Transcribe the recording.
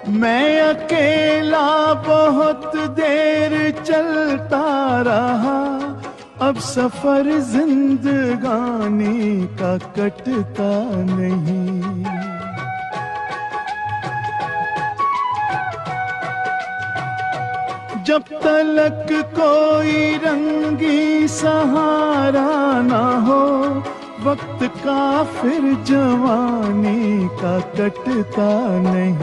मैं अकेला बहुत देर चलता रहा, अब सफर जिंदगानी का कटता नहीं। जब तलक कोई रंगी सहारा ना हो, वक्त का फिर जवानी का कटता नहीं।